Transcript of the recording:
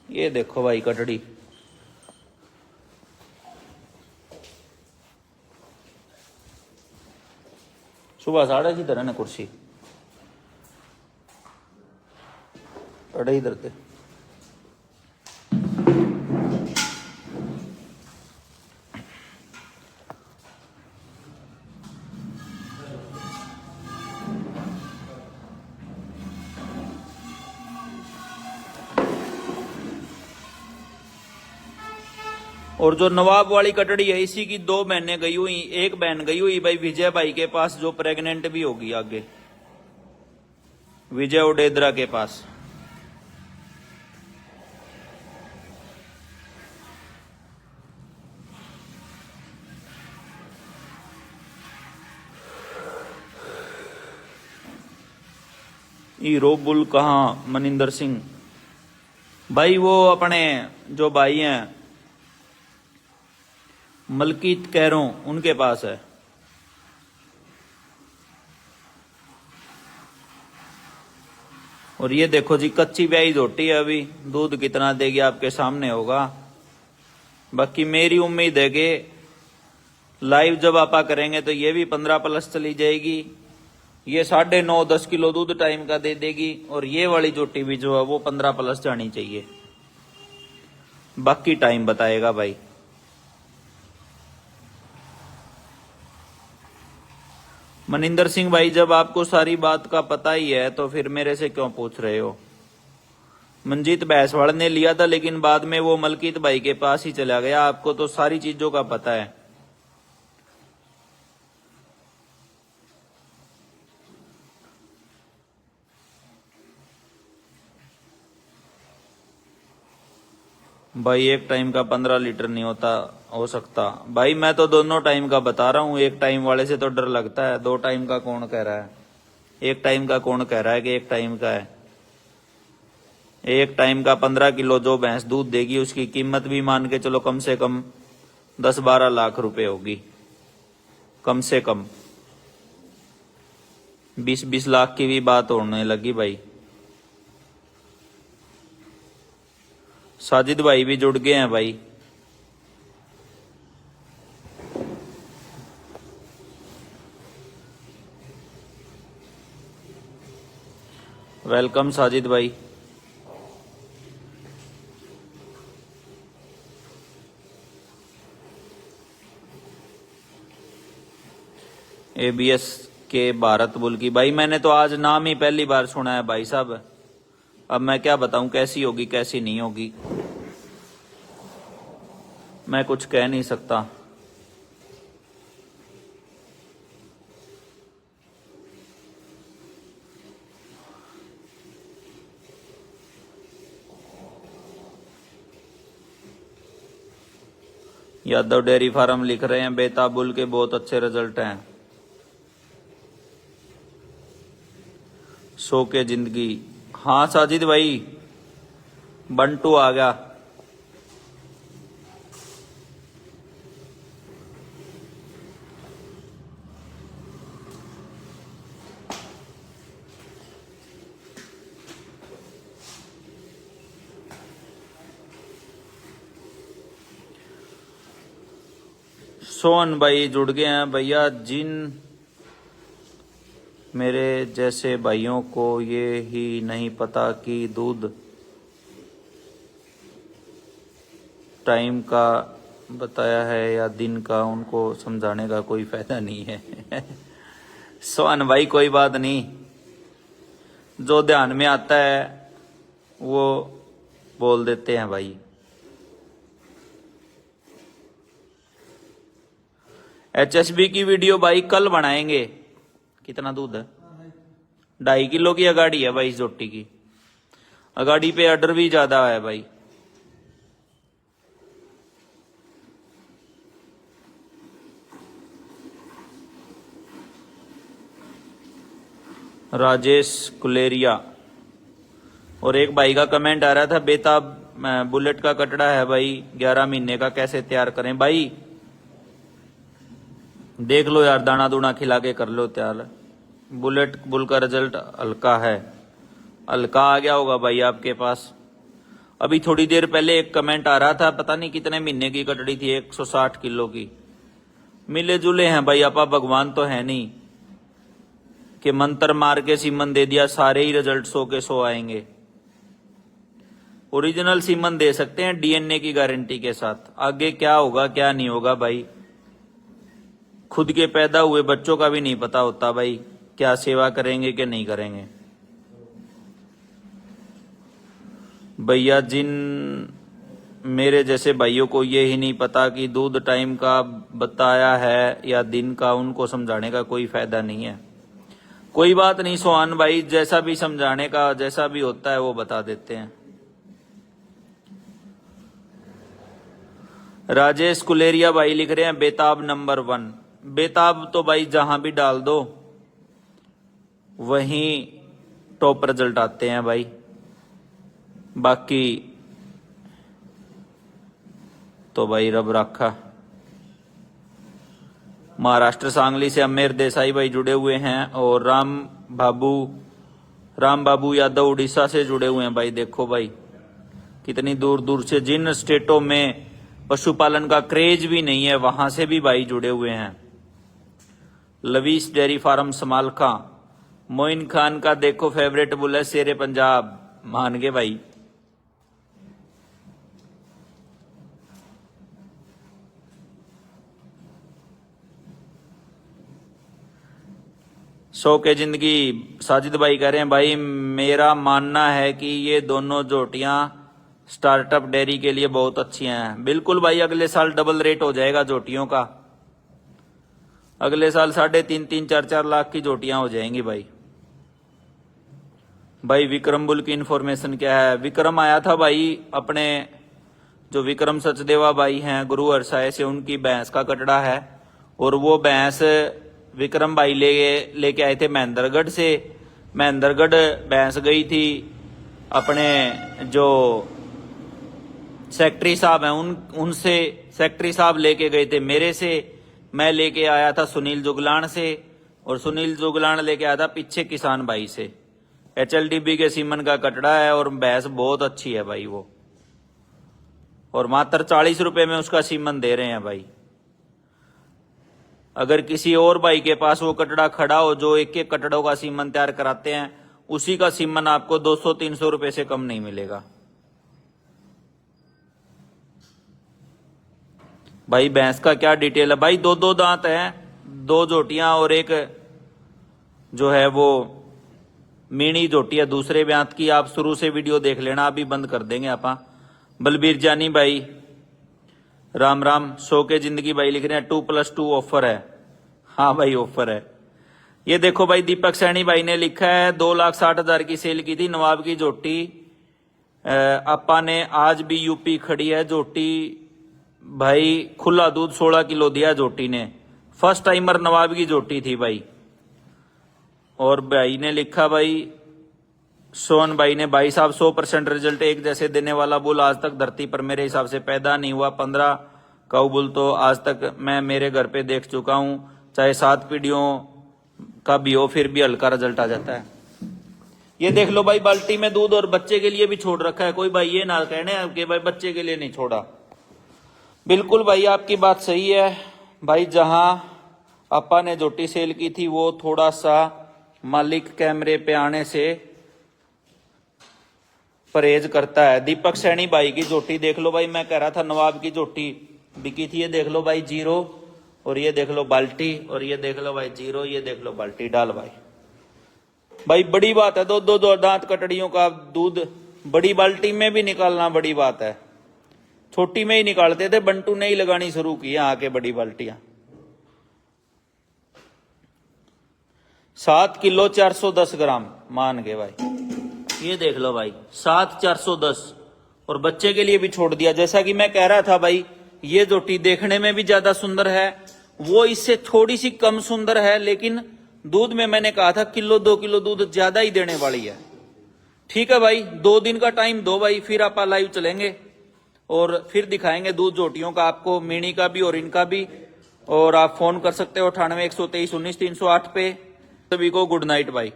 ये देखो भाई कटड़ी, सुबह 6:30 तरह ने कुर्सी अड़े इधर थे। और जो नवाब वाली कटड़ी है इसी की 2 बहनें गई हुई, एक बहन गई हुई भाई विजय भाई के पास जो प्रेग्नेंट भी होगी आगे, विजय ओडेद्रा के पास। हीरो बुल कहाँ? मनिंदर सिंह भाई वो अपने जो भाई हैं मलकीत कैरों उनके पास है। और ये देखो जी कच्ची ब्याई झोटी है, अभी दूध कितना देगी आपके सामने होगा। बाकी मेरी उम्मीद है कि लाइव जब आपा करेंगे तो ये भी 15+ चली जाएगी। ये 9.5-10 किलो दूध टाइम का दे देगी। और ये वाली झोटी भी जो है वो 15+ जानी चाहिए। बाकी टाइम बताएगा भाई। मनिंदर सिंह भाई जब आपको सारी बात का पता ही है तो फिर मेरे से क्यों पूछ रहे हो? मंजीत भैंसवाड़ ने लिया था लेकिन बाद में वो मलकीत भाई के पास ही चला गया। आपको तो सारी चीजों का पता है। भाई एक टाइम का 15 लीटर नहीं हो सकता भाई। मैं तो दोनों टाइम का बता रहा हूँ। एक टाइम वाले से तो डर लगता है। 2 टाइम का कौन कह रहा है? एक टाइम का कौन कह रहा है कि एक टाइम का है? एक टाइम का 15 किलो जो भैंस दूध देगी उसकी कीमत भी मान के चलो कम से कम 10-12 लाख रुपए होगी। कम से कम 20-20 लाख की भी बात होने लगी भाई। साजिद भाई भी जुड़ गए हैं भाई। वेलकम साजिद भाई। ABS के भारत बुल की भाई मैंने तो आज नाम ही पहली बार सुना है भाई साहब। अब मैं क्या बताऊं कैसी होगी कैसी नहीं होगी, मैं कुछ कह नहीं सकता। यादव डेयरी फार्म लिख रहे हैं बेताब बुल के बहुत अच्छे रिजल्ट हैं। 100 के जिंदगी। हाँ साजिद भाई बंटू आ गया। सोहन भाई जुड़ गए हैं भैया। जिन मेरे जैसे भाइयों को ये ही नहीं पता कि दूध टाइम का बताया है या दिन का, उनको समझाने का कोई फायदा नहीं है। सोहन भाई कोई बात नहीं, जो ध्यान में आता है वो बोल देते हैं भाई। HSB की वीडियो भाई कल बनाएंगे। कितना दूध है? 2.5 किलो की अगाड़ी है भाई इस जोटी की। अगाड़ी पे ऑर्डर भी ज्यादा है भाई। राजेश कुलेरिया। और एक भाई का कमेंट आ रहा था बेताब बुलेट का कटड़ा है भाई 11 महीने का, कैसे तैयार करें? भाई देख लो यार, दाना दूना खिला के कर लो तैयार। बुलेट बुल का रिजल्ट हल्का है। हल्का आ गया होगा भाई आपके पास। अभी थोड़ी देर पहले एक कमेंट आ रहा था, पता नहीं कितने महीने की कटड़ी थी, 160 किलो की। मिले जुले हैं भाई, आपा भगवान तो है नहीं कि मंत्र मार के सीमन दे दिया सारे ही रिजल्ट 100 के 100 आएंगे। ओरिजिनल सीमन दे सकते हैं डीएनए की गारंटी के साथ। आगे क्या होगा क्या नहीं होगा भाई, खुद के पैदा हुए बच्चों का भी नहीं पता होता भाई, क्या सेवा करेंगे कि नहीं करेंगे। भैया जिन मेरे जैसे भाइयों को ये ही नहीं पता कि दूध टाइम का बताया है या दिन का, उनको समझाने का कोई फायदा नहीं है। कोई बात नहीं सोहान भाई, जैसा भी समझाने का जैसा भी होता है वो बता देते हैं। राजेश कुलेरिया भाई लिख रहे हैं बेताब नंबर 1। बेताब तो भाई जहां भी डाल दो वहीं टॉप रिजल्ट आते हैं भाई, बाकी तो भाई रब रखा। महाराष्ट्र सांगली से अमेर देसाई भाई जुड़े हुए हैं, और राम बाबू यादव उड़ीसा से जुड़े हुए हैं भाई। देखो भाई कितनी दूर दूर से, जिन स्टेटों में पशुपालन का क्रेज भी नहीं है वहां से भी भाई जुड़े हुए हैं। लवीस डेयरी फार्म समालखा। मोइन खान का देखो फेवरेट बुल है शेरे पंजाब, मान के भाई। सो के जिंदगी साजिद भाई कह रहे हैं भाई मेरा मानना है कि ये दोनों जोटियां स्टार्टअप डेयरी के लिए बहुत अच्छी हैं। बिल्कुल भाई, अगले साल डबल रेट हो जाएगा जोटियों का। अगले साल 3.5 4 लाख की जोटियां हो जाएंगी भाई। भाई विक्रम बुल की इंफॉर्मेशन क्या है? विक्रम आया था भाई, अपने जो विक्रम सचदेवा भाई हैं गुरु हरसाए से, उनकी भैंस का कटड़ा है, और वो भैंस विक्रम भाई लेके आए थे महेंद्रगढ़ से। महेंद्रगढ़ भैंस गई थी, अपने जो सेक्रेटरी साहब हैं उनसे, सेक्रेटरी साहब लेके गए थे मेरे से, मैं लेके आया था सुनील जुगलान से, और सुनील जुगलान लेके आया था पीछे किसान भाई से। HLDB के सीमन का कटड़ा है और भैंस बहुत अच्छी है भाई वो, और मात्र 40 रुपए में उसका सीमन दे रहे हैं भाई। अगर किसी और भाई के पास वो कटड़ा खड़ा हो जो एक एक कटड़ों का सीमन तैयार कराते हैं, उसी का सीमन आपको 200-300 रुपए से कम नहीं मिलेगा भाई। भैंस का क्या डिटेल है भाई? दो दांत हैं, 2 जोटियां, और एक जो है वो मीणी जोटी है दूसरे ब्यांत की। आप शुरू से वीडियो देख लेना, अभी बंद कर देंगे आपा। बलबीर जानी भाई राम राम। सो के जिंदगी भाई लिख रहे हैं 2+2 ऑफर है। हाँ भाई ऑफर है। ये देखो भाई दीपक सैनी भाई ने लिखा है 2,60,000 की सेल की थी नवाब की जोटी। आपा ने आज भी यूपी खड़ी है जोटी भाई, खुला दूध 16 किलो दिया जोटी ने। फर्स्ट टाइमर नवाब की जोटी थी भाई। और भाई ने लिखा भाई सोहन भाई ने, भाई साहब 100% रिजल्ट एक जैसे देने वाला बुल आज तक धरती पर मेरे हिसाब से पैदा नहीं हुआ। 15 का बुल तो आज तक मैं मेरे घर पे देख चुका हूं, चाहे 7 पीढ़ियों का भी हो फिर भी हल्का रिजल्ट आ जाता है। ये देख लो भाई बाल्टी में दूध, और बच्चे के लिए भी छोड़ रखा है। कोई भाई ये ना कहने कि भाई बच्चे के लिए नहीं छोड़ा। बिल्कुल भाई आपकी बात सही है भाई। जहां आपा ने जोटी सेल की थी वो थोड़ा सा मालिक कैमरे पे आने से परहेज करता है। दीपक सैनी भाई की जोटी देख लो भाई, मैं कह रहा था नवाब की जोटी बिकी थी। ये देख लो भाई 0, और ये देख लो बाल्टी, और ये देख लो भाई 0, ये देख लो बाल्टी डाल भाई। भाई बड़ी बात है, दो दांत कटड़ियों का दूध बड़ी बाल्टी में भी निकालना बड़ी बात है। छोटी में ही निकालते थे, बंटू ने ही लगानी शुरू की आके बड़ी बाल्टियां। 7 किलो 410 ग्राम मान के भाई। ये देख लो भाई 7 410, और बच्चे के लिए भी छोड़ दिया। जैसा कि मैं कह रहा था भाई, ये जोटी देखने में भी ज्यादा सुंदर है, वो इससे थोड़ी सी कम सुंदर है, लेकिन दूध में मैंने कहा था 1-2 किलो दूध ज्यादा ही देने वाली है। ठीक है भाई, 2 दिन का टाइम दो भाई, फिर आप लाइव चलेंगे और फिर दिखाएंगे दूध जोटियों का आपको, मीणी का भी और इनका भी। और आप फोन कर सकते हो 98 123 19 308 पे। सभी को गुड नाइट भाई।